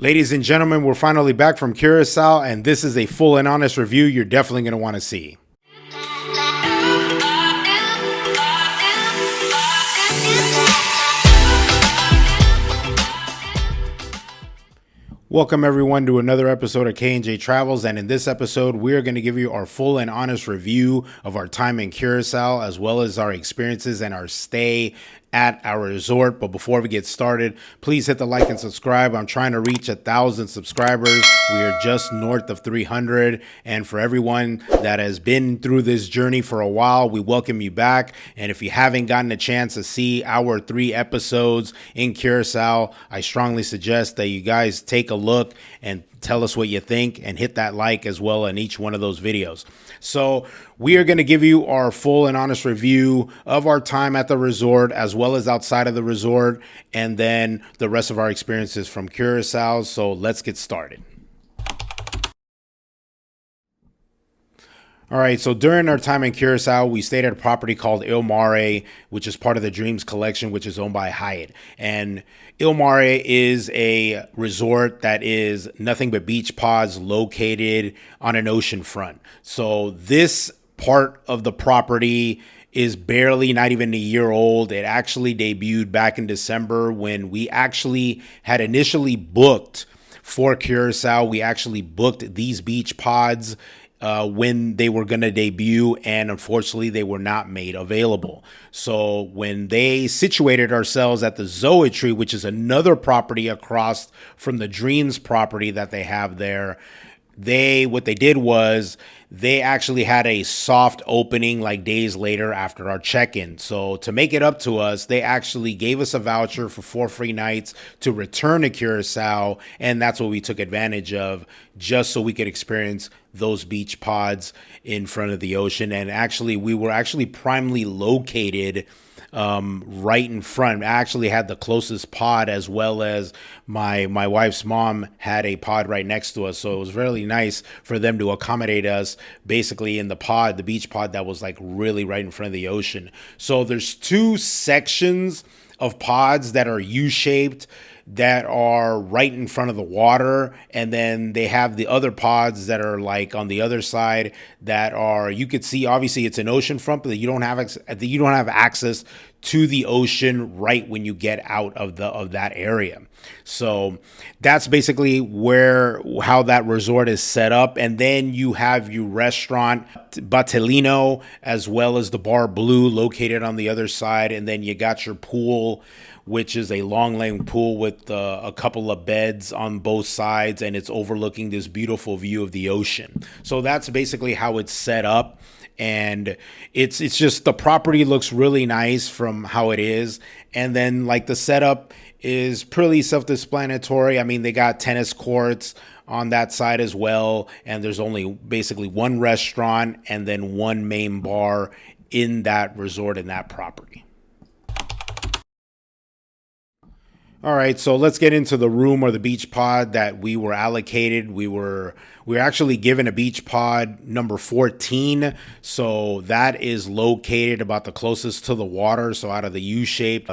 Ladies and gentlemen, we're finally back from Curacao, and this is a full and honest review you're definitely going to want to see. Welcome everyone to another episode of K&J Travels, and in this episode we are going to give you our full and honest review of our time in Curacao as well as our experiences and our stay at our resort. But before we get started, please hit the like and subscribe. I'm trying to reach 1,000 subscribers. We are just north of 300, and for everyone that has been through this journey for a while, we welcome you back. And if you haven't gotten a chance to see our 3 episodes in Curacao, I strongly suggest that you guys take a look and tell us what you think and hit that like as well in each one of those videos. So we are going to give you our full and honest review of our time at the resort as well as outside of the resort, and then the rest of our experiences from Curacao. So let's get started. All right, so during our time in Curacao, we stayed at a property called Il Mre, which is part of the Dreams Collection, which is owned by Hyatt. And Il Mre is a resort that is nothing but beach pods located on an ocean front. So this part of the property is barely not even a year old. It actually debuted back in December when we actually had initially booked for Curacao. We actually booked these beach pods when they were going to debut, and unfortunately they were not made available. So when they situated ourselves at the Zoetry, which is another property across from the Dreams property that they have there, what they did was they actually had a soft opening like days later after our check-in. So to make it up to us, they actually gave us a voucher for 4 free nights to return to Curacao, and that's what we took advantage of just so we could experience those beach pods in front of the ocean. And actually, we were actually primarily located right in front. I actually had the closest pod, as well as my wife's mom had a pod right next to us. So it was really nice for them to accommodate us basically in the pod, the beach pod that was like really right in front of the ocean. So there's 2 sections of pods that are U-shaped that are right in front of the water, and then they have the other pods that are like on the other side that are, you could see, obviously it's an ocean front, but you don't have access to the ocean right when you get out of that area. So that's basically how that resort is set up. And then you have your restaurant Batellino as well as the Bar Blue located on the other side, and then you got your pool, which is a long lane pool with a couple of beds on both sides, and it's overlooking this beautiful view of the ocean. So that's basically how it's set up. And it's just, the property looks really nice from how it is. And then like the setup is pretty self-explanatory. I mean, they got tennis courts on that side as well, and there's only basically 1 restaurant and then 1 main bar in that resort, in that property. All right, so let's get into the room or the beach pod that we were allocated. We were actually given a beach pod number 14. So that is located about the closest to the water. So out of the U-shaped,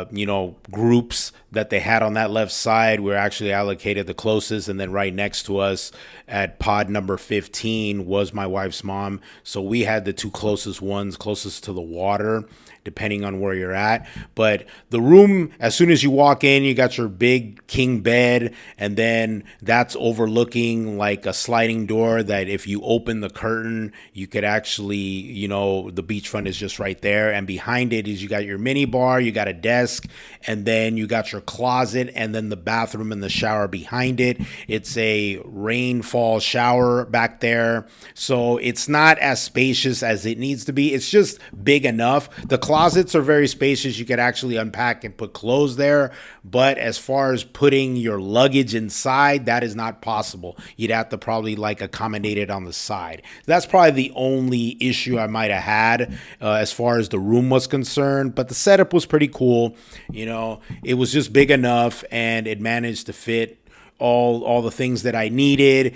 groups that they had on that left side, we're actually allocated the closest. And then right next to us at pod number 15 was my wife's mom. So we had the 2 closest ones, closest to the water, depending on where you're at. But the room, as soon as you walk in, you got your big king bed, and then that's overlooking like a sliding door that if you open the curtain, you could actually, the beachfront is just right there. And behind it is you got your mini bar, you got a desk, and then you got your closet, and then the bathroom and the shower behind it. It's a rainfall shower back there. So it's not as spacious as it needs to be. It's just big enough. The closets are very spacious. You could actually unpack and put clothes there. But as far as putting your luggage inside, that is not possible. You'd have to probably like accommodate it on the side. That's probably the only issue I might have had as far as the room was concerned. But the setup was pretty cool. It was just big enough, and it managed to fit all the things that I needed.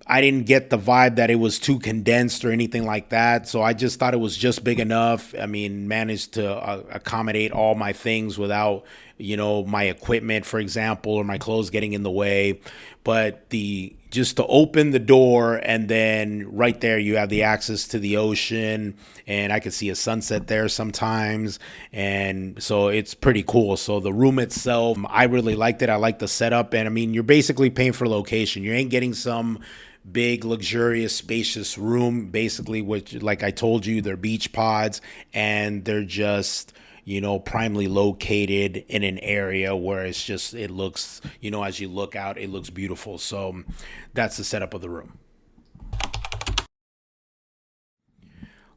I didn't get the vibe that it was too condensed or anything like that. So I just thought it was just big enough. I mean, managed to accommodate all my things without, my equipment, for example, or my clothes getting in the way. But the just to open the door, and then right there you have the access to the ocean, and I could see a sunset there sometimes, and so it's pretty cool. So the room itself, I really liked it. I like the setup, and I mean, you're basically paying for location. You ain't getting some big, luxurious, spacious room. Basically, which, like I told you, they're beach pods, and they're just, primely located in an area where it looks, as you look out, it looks beautiful. So that's the setup of the room.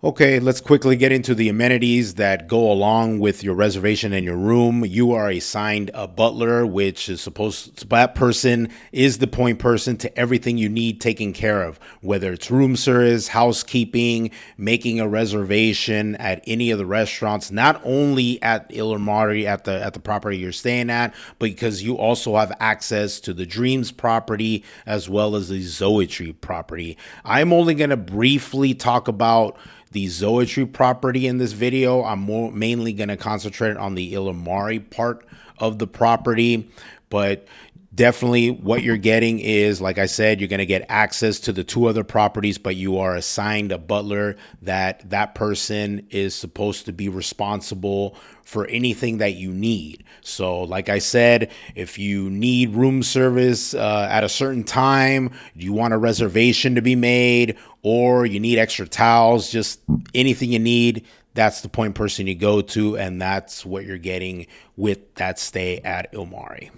Okay, let's quickly get into the amenities that go along with your reservation and your room. You are assigned a butler, which is that person is the point person to everything you need taken care of, whether it's room service, housekeeping, making a reservation at any of the restaurants, not only at Il Mre at the property you're staying at, but because you also have access to the Dreams property as well as the Zoetry property. I'm only going to briefly talk about the Zoetry property in this video. I'm mainly going to concentrate on the Il Mre part of the property, but definitely what you're getting is, like I said, you're going to get access to the two other properties, but you are assigned a butler that person is supposed to be responsible for anything that you need. So like I said, if you need room service at a certain time, you want a reservation to be made, or you need extra towels, just anything you need, that's the point person you go to, and that's what you're getting with that stay at Il Mre.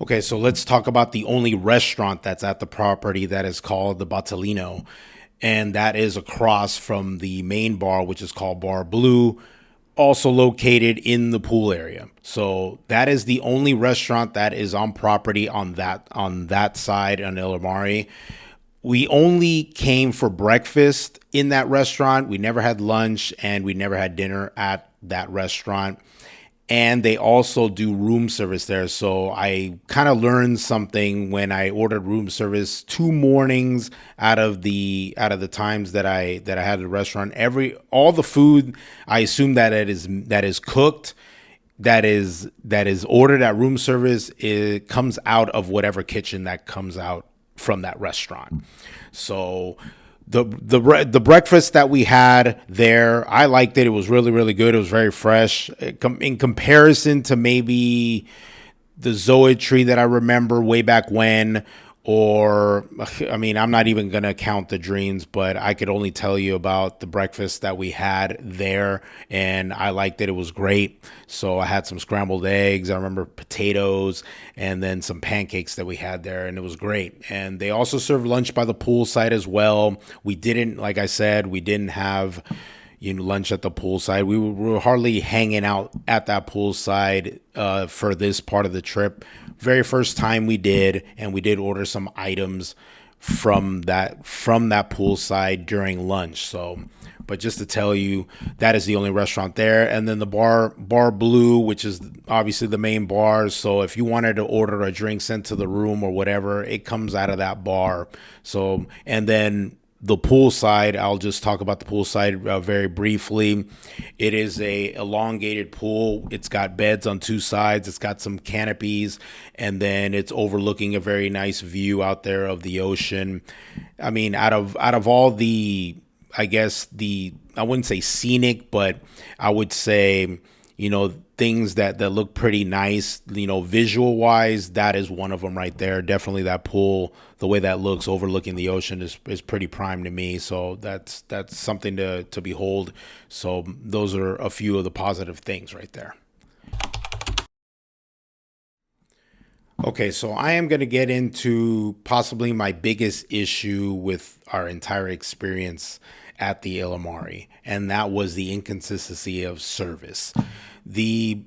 Okay, so let's talk about the only restaurant that's at the property, that is called the Battellino, and that is across from the main bar, which is called Bar Blue, also located in the pool area. So that is the only restaurant that is on property on that side on Il Mre. We only came for breakfast in that restaurant. We never had lunch, and we never had dinner at that restaurant. And they also do room service there. So I kind of learned something when I ordered room service 2 mornings out of the times that I had at the restaurant. All the food, I assume that is cooked, that is ordered at room service, it comes out of whatever kitchen that comes out from that restaurant. So the breakfast that we had there, I liked it. It was really, really good. It was very fresh in comparison to maybe the Zoetry that I remember way back when. Or, I mean, I'm not even going to count the Dreams, but I could only tell you about the breakfast that we had there, and I liked it. It was great. So I had some scrambled eggs, I remember potatoes, and then some pancakes that we had there, and it was great. And they also served lunch by the poolside as well. Like I said, we didn't have lunch at the poolside. We were hardly hanging out at that poolside for this part of the trip. Very first time we did, and we did order some items from that poolside during lunch. So, but just to tell you, that is the only restaurant there. And then the bar Blue, which is obviously the main bar. So if you wanted to order a drink sent to the room or whatever, it comes out of that bar. So, and then the pool side, I'll just talk about the pool side very briefly. It is a elongated pool. It's got beds on two sides. It's got some canopies, and then it's overlooking a very nice view out there of the ocean. I mean, out of all the, I guess I wouldn't say scenic, but I would say, things that look pretty nice, visual wise, that is one of them right there. Definitely that pool, the way that looks overlooking the ocean is pretty prime to me. So that's something to behold. So those are a few of the positive things right there. Okay, so I am going to get into possibly my biggest issue with our entire experience at the Il Mre, and that was the inconsistency of service. The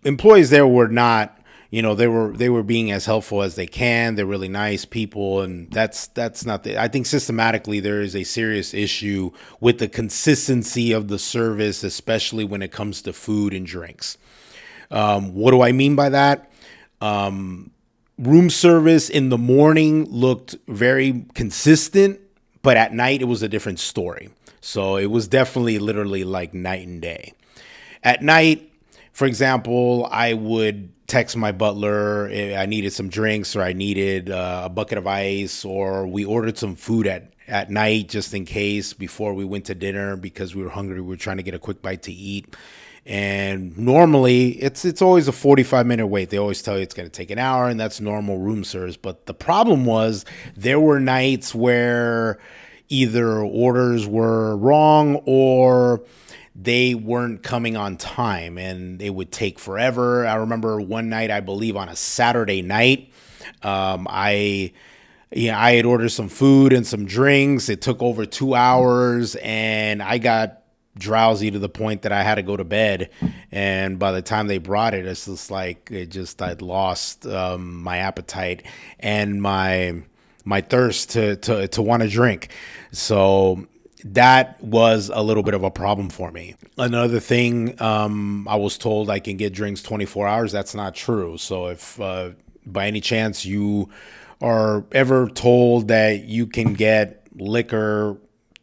employees there were not, they were being as helpful as they can. They're really nice people, and that's not I think systematically there is a serious issue with the consistency of the service, especially when it comes to food and drinks. What do I mean by that? Room service in the morning looked very consistent, but at night it was a different story. So it was definitely literally like night and day. At night, for example, I would text my butler if I needed some drinks or I needed a bucket of ice, or we ordered some food at night just in case before we went to dinner because we were hungry. We were trying to get a quick bite to eat. And normally it's always a 45-minute wait. They always tell you it's going to take an hour, and that's normal room service. But the problem was there were nights where either orders were wrong or they weren't coming on time and it would take forever. I remember one night, I believe on a Saturday night, I I had ordered some food and some drinks. It took over 2 hours and I got drowsy to the point that I had to go to bed. And by the time they brought it, it's just like I'd lost my appetite and my thirst to want to drink. So that was a little bit of a problem for me. Another thing, I was told I can get drinks 24 hours. That's not true. So if by any chance you are ever told that you can get liquor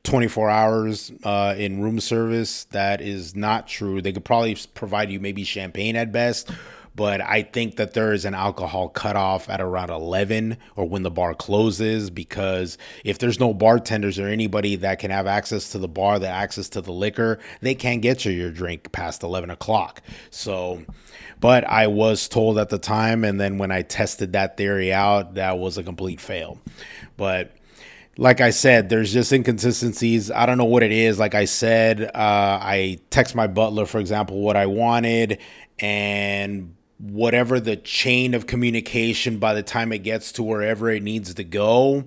24 hours in room service, that is not true. They could probably provide you maybe champagne at best, but I think that there is an alcohol cutoff at around 11 or when the bar closes, because if there's no bartenders or anybody that can have access to the bar, that access to the liquor, they can't get you your drink past 11 o'clock. So, but I was told at the time, and then when I tested that theory out, that was a complete fail. But like I said, there's just inconsistencies. I don't know what it is. Like I said, I text my butler, for example, what I wanted, and whatever the chain of communication by the time it gets to wherever it needs to go,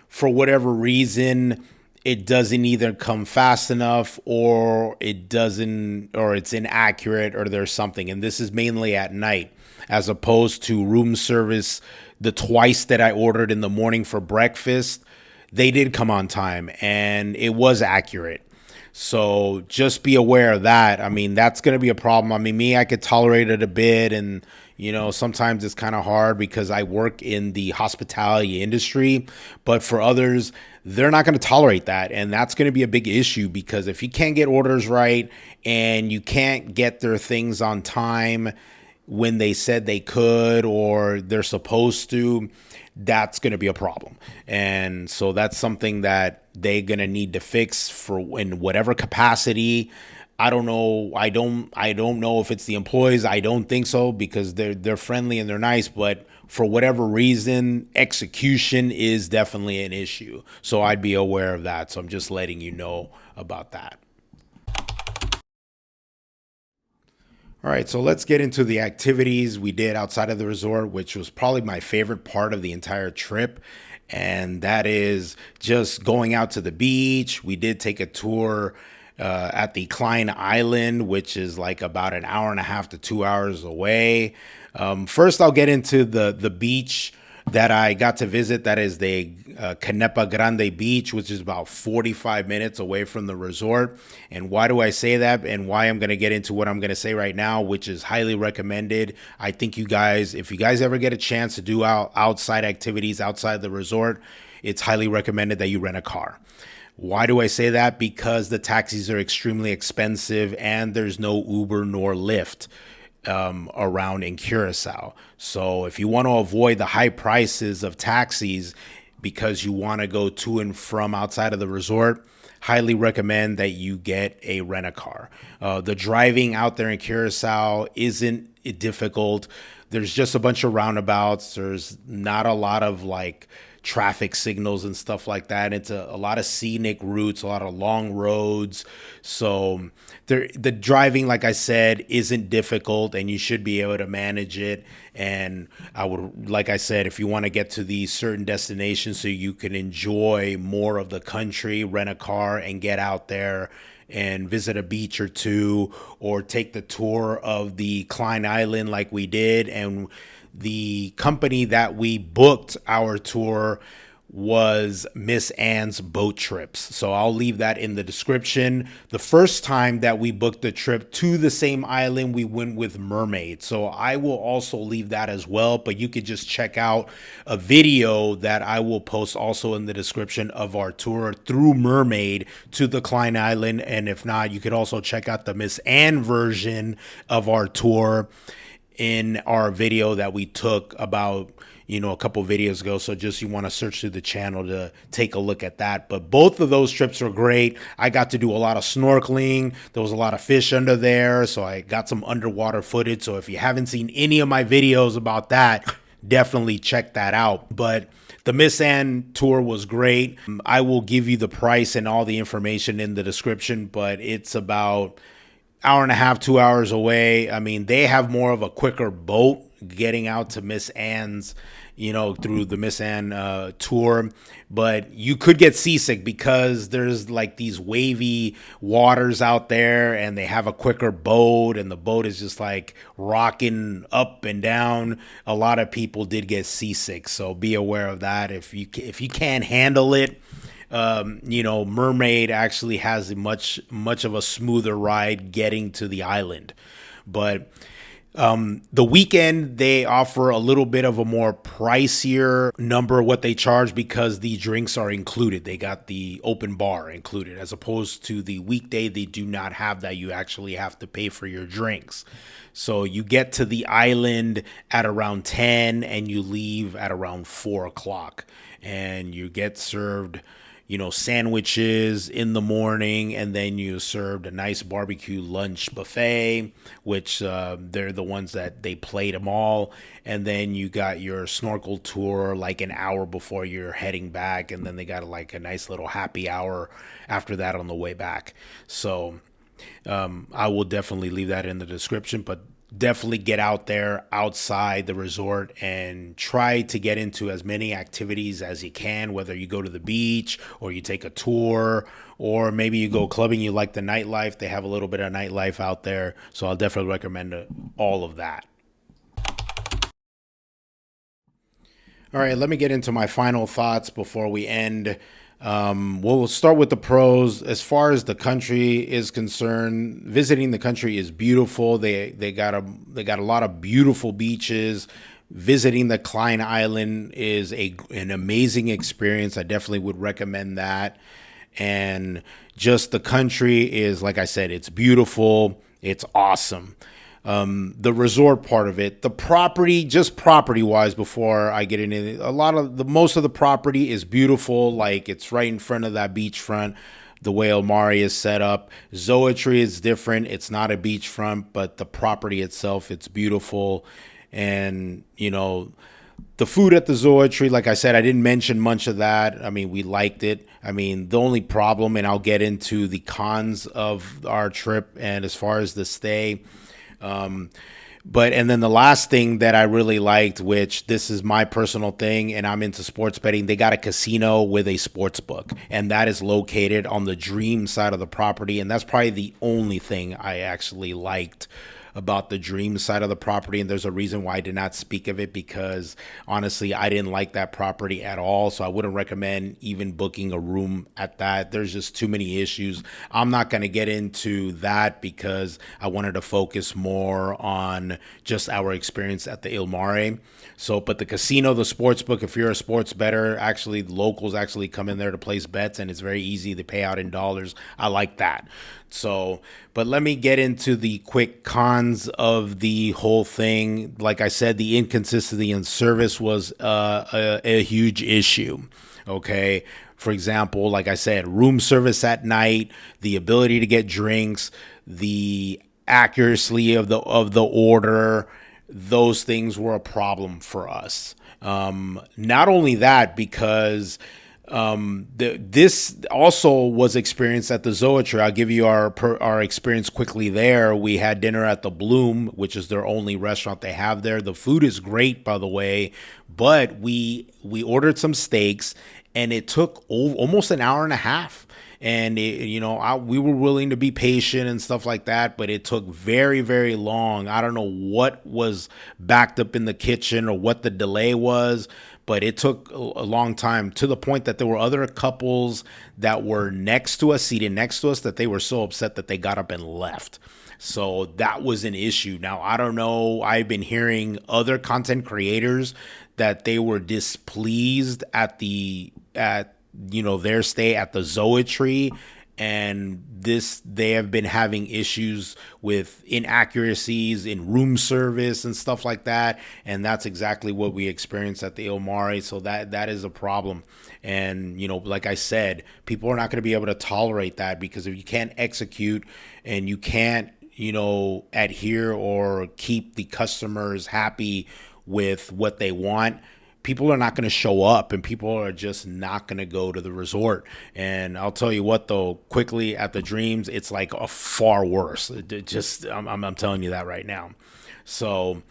for whatever reason, it doesn't either come fast enough or it doesn't, or it's inaccurate or there's something. And this is mainly at night as opposed to room service. The twice that I ordered in the morning for breakfast, they did come on time and it was accurate. So just be aware of that. I mean, that's going to be a problem. I mean, me, I could tolerate it a bit. And, sometimes it's kind of hard because I work in the hospitality industry. But for others, they're not going to tolerate that. And that's going to be a big issue because if you can't get orders right and you can't get their things on time when they said they could or they're supposed to, that's going to be a problem. And so that's something that they're going to need to fix for in whatever capacity. I don't know. I don't know if it's the employees. I don't think so because they're friendly and they're nice, but for whatever reason, execution is definitely an issue. So I'd be aware of that. So I'm just letting you know about that. All right, so let's get into the activities we did outside of the resort, which was probably my favorite part of the entire trip. And that is just going out to the beach. We did take a tour at the Klein Island, which is like about an hour and a half to 2 hours away. First, I'll get into the beach that I got to visit. That is the Canepa Grande Beach, which is about 45 minutes away from the resort. And why do I say that? And why I'm going to get into what I'm going to say right now, which is highly recommended. I think you guys, if you guys ever get a chance to do outside activities outside the resort, it's highly recommended that you rent a car. Why do I say that? Because the taxis are extremely expensive and there's no Uber nor Lyft around in Curacao. So if you want to avoid the high prices of taxis because you want to go to and from outside of the resort, highly recommend that you get a rent-a-car. The driving out there in Curacao isn't difficult. There's just a bunch of roundabouts. There's not a lot of like traffic signals and stuff like that. It's a lot of scenic routes, a lot of long roads. So the driving, like I said, isn't difficult and you should be able to manage it. And I would, like I said, if you want to get to these certain destinations so you can enjoy more of the country, rent a car and get out there and visit a beach or two, or take the tour of the Klein Island like we did. And the company that we booked our tour was Miss Ann's boat trips. So I'll leave that in the description. The first time that we booked the trip to the same island, we went with Mermaid. So I will also leave that as well, but you could just check out a video that I will post also in the description of our tour through Mermaid to the Klein Island. And if not, you could also check out the Miss Ann version of our tour in our video that we took about a couple videos ago. So just you want to search through the channel to take a look at that. But both of those trips were great. I got to do a lot of snorkeling. There was a lot of fish under there, so I got some underwater footage. So if you haven't seen any of my videos about that, definitely check that out. But the Miss Ann tour was great. I will give you the price and all the information in the description, but it's about hour and a half, 2 hours away. I mean, they have more of a quicker boat getting out to Miss Ann's, through the Miss Ann tour. But you could get seasick because there's like these wavy waters out there and they have a quicker boat and the boat is just like rocking up and down. A lot of people did get seasick. So be aware of that. If you can't handle it, Mermaid actually has much of a smoother ride getting to the island. But the weekend, they offer a little bit of a more pricier number what they charge because the drinks are included. They got the open bar included, as opposed to the weekday. They do not have that. You actually have to pay for your drinks. So you get to the island at around 10 and you leave at around 4 o'clock, and you get served sandwiches in the morning, and then you served a nice barbecue lunch buffet, which they're the ones that they played them all. And then you got your snorkel tour like an hour before you're heading back. And then they got like a nice little happy hour after that on the way back. So I will definitely leave that in the description, but definitely get out there outside the resort and try to get into as many activities as you can, whether you go to the beach or you take a tour or maybe you go clubbing. You like the nightlife. They have a little bit of nightlife out there. So I'll definitely recommend all of that. All right, let me get into my final thoughts before we end. We'll start with the pros. As far as the country is concerned, visiting the country is beautiful. They got a lot of beautiful beaches. Visiting the Klein Island is an amazing experience. I definitely would recommend that. And just the country is, like I said, it's beautiful. It's awesome. The resort part of it, the property, just property wise, before I get into it, most of the property is beautiful. Like it's right in front of that beachfront, the way Il Mare is set up. Zoetry is different. It's not a beachfront, but the property itself, it's beautiful. And, the food at the Zoetry, like I said, I didn't mention much of that. I mean, we liked it. I mean, the only problem, and I'll get into the cons of our trip and as far as the stay, and then the last thing that I really liked, which this is my personal thing, and I'm into sports betting, they got a casino with a sports book, and that is located on the Dream side of the property. And that's probably the only thing I actually liked about the Dream side of the property. And there's a reason why I did not speak of it, because honestly, I didn't like that property at all. So I wouldn't recommend even booking a room at that. There's just too many issues. I'm not going to get into that because I wanted to focus more on just our experience at the Il Mare. So, but the casino, the sports book, if you're a sports bettor, actually locals actually come in there to place bets, and it's very easy. They pay out in dollars. I like that. So, but let me get into the quick cons of the whole thing. Like I said, the inconsistency in service was a huge issue. Okay. For example, like I said, room service at night, the ability to get drinks, the accuracy of the order, those things were a problem for us. Not only that, because this also was experienced at the Zoetry. I'll give you our experience quickly there. We had dinner at the Bloom, which is their only restaurant they have there. The food is great, by the way, but we ordered some steaks, and it took almost an hour and a half. And we were willing to be patient and stuff like that, but it took very, very long. I don't know what was backed up in the kitchen or what the delay was, but it took a long time, to the point that there were other couples that were next to us, seated next to us, that they were so upset that they got up and left. So that was an issue. Now, I don't know. I've been hearing other content creators that they were displeased at their stay at the Zoetree, and they have been having issues with inaccuracies in room service and stuff like that, and that's exactly what we experienced at the Il Mare. So that is a problem. And like I said, people are not going to be able to tolerate that, because if you can't execute and you can't adhere or keep the customers happy with what they want, people are not going to show up, and people are just not going to go to the resort. And I'll tell you what, though, quickly, at the Dreams, it's like a far worse. I'm telling you that right now. So,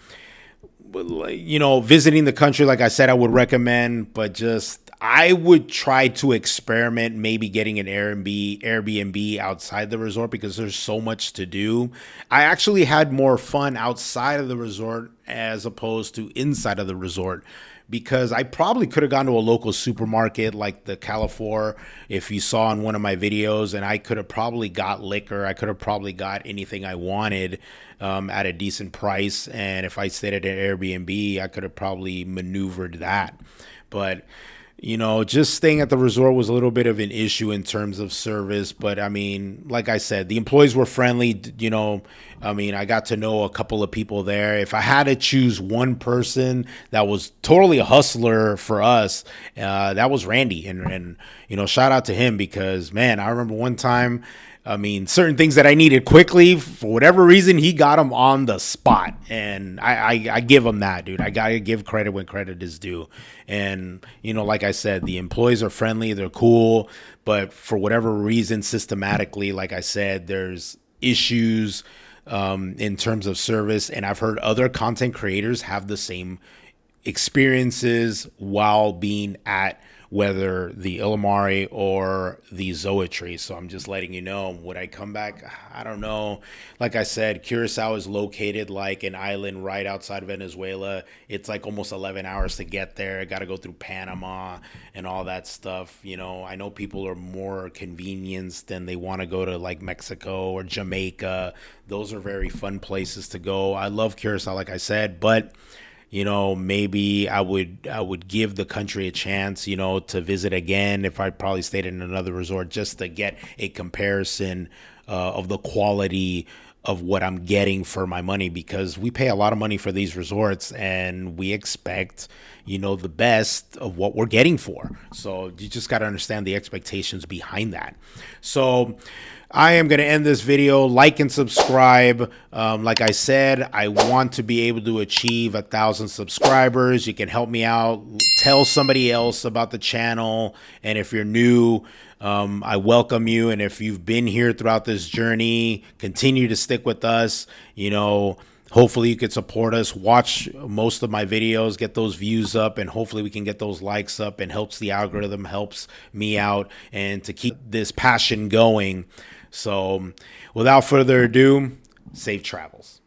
visiting the country, like I said, I would recommend, but I would try to experiment, maybe getting an Airbnb outside the resort, because there's so much to do. I actually had more fun outside of the resort as opposed to inside of the resort, because I probably could have gone to a local supermarket like the Califor, if you saw in one of my videos, and I could have probably got liquor. I could have probably got anything I wanted at a decent price. And if I stayed at an Airbnb, I could have probably maneuvered that. But just staying at the resort was a little bit of an issue in terms of service. But I mean, like I said, the employees were friendly. I got to know a couple of people there. If I had to choose one person that was totally a hustler for us, that was Randy. And shout out to him, because, man, I remember one time, certain things that I needed quickly, for whatever reason, he got them on the spot. And I give him that, dude. I got to give credit when credit is due. And, like I said, the employees are friendly. They're cool. But for whatever reason, systematically, like I said, there's issues in terms of service. And I've heard other content creators have the same experiences while being at whether the Il Mare or the Zoetree. So I'm just letting you know. Would I come back? I don't know. Like I said, Curacao is located like an island right outside of Venezuela. It's like almost 11 hours to get there. I got to go through Panama and all that stuff. I know people are more convenienced than they want to go to like Mexico or Jamaica. Those are very fun places to go. I love Curacao, like I said, but maybe I would give the country a chance, to visit again if I probably stayed in another resort, just to get a comparison of the quality of what I'm getting for my money, because we pay a lot of money for these resorts and we expect, the best of what we're getting for. So you just got to understand the expectations behind that. So I am going to end this video. Like and subscribe. Like I said, I want to be able to achieve 1,000 subscribers. You can help me out. Tell somebody else about the channel. And if you're new, I welcome you. And if you've been here throughout this journey, continue to stick with us. Hopefully you could support us, watch most of my videos, get those views up, and hopefully we can get those likes up, and helps the algorithm, helps me out, and to keep this passion going. So without further ado, safe travels.